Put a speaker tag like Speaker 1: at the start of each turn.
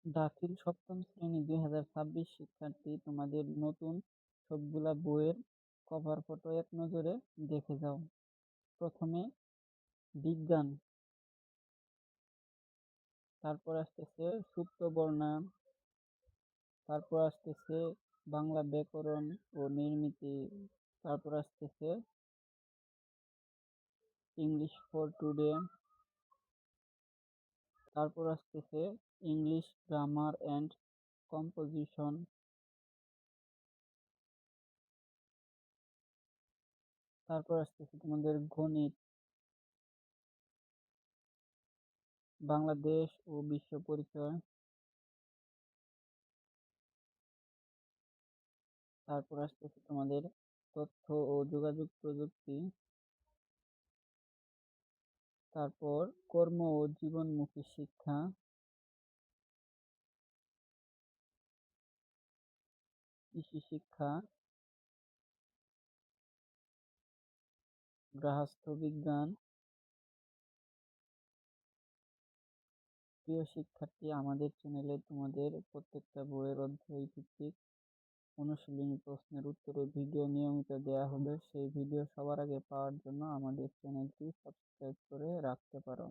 Speaker 1: দাখিল সপ্তম শ্রেণী ২০২৬ শিক্ষার্থী, তোমাদের নতুন সবগুলা বইয়ের কভার ফটো এক নজরে দেখে যাও। প্রথমে বিজ্ঞান, তারপর আসতেছে সুপ্ত বর্ণাম, তারপর আসতেছে বাংলা ব্যাকরণ ও নির্মিতি, তারপর আসতেছে ইংলিশ ফর টুডে, তারপর আসতেছে ইংলিশ গ্রামার অ্যান্ড কম্পোজিশন, তারপর আসতেছে তোমাদের গণিত, বাংলাদেশ ও বিশ্ব পরিচয়, তারপর আসতেছে তোমাদের তথ্য ও যোগাযোগ প্রযুক্তি, তারপর কর্ম ও জীবনমুখী শিক্ষা, কৃষি শিক্ষা, গার্হস্থ্য বিজ্ঞান। প্রিয় শিক্ষার্থী, আমাদের চ্যানেলে তোমাদের প্রত্যেকটা বইয়ের অধ্যায় ভিত্তিক অনুশীলনী প্রশ্নের উত্তরের ভিডিও নিয়মিত দেওয়া হবে। সেই ভিডিও সবার আগে পাওয়ার জন্য আমাদের চ্যানেলটি সাবস্ক্রাইব করে রাখতে পারো।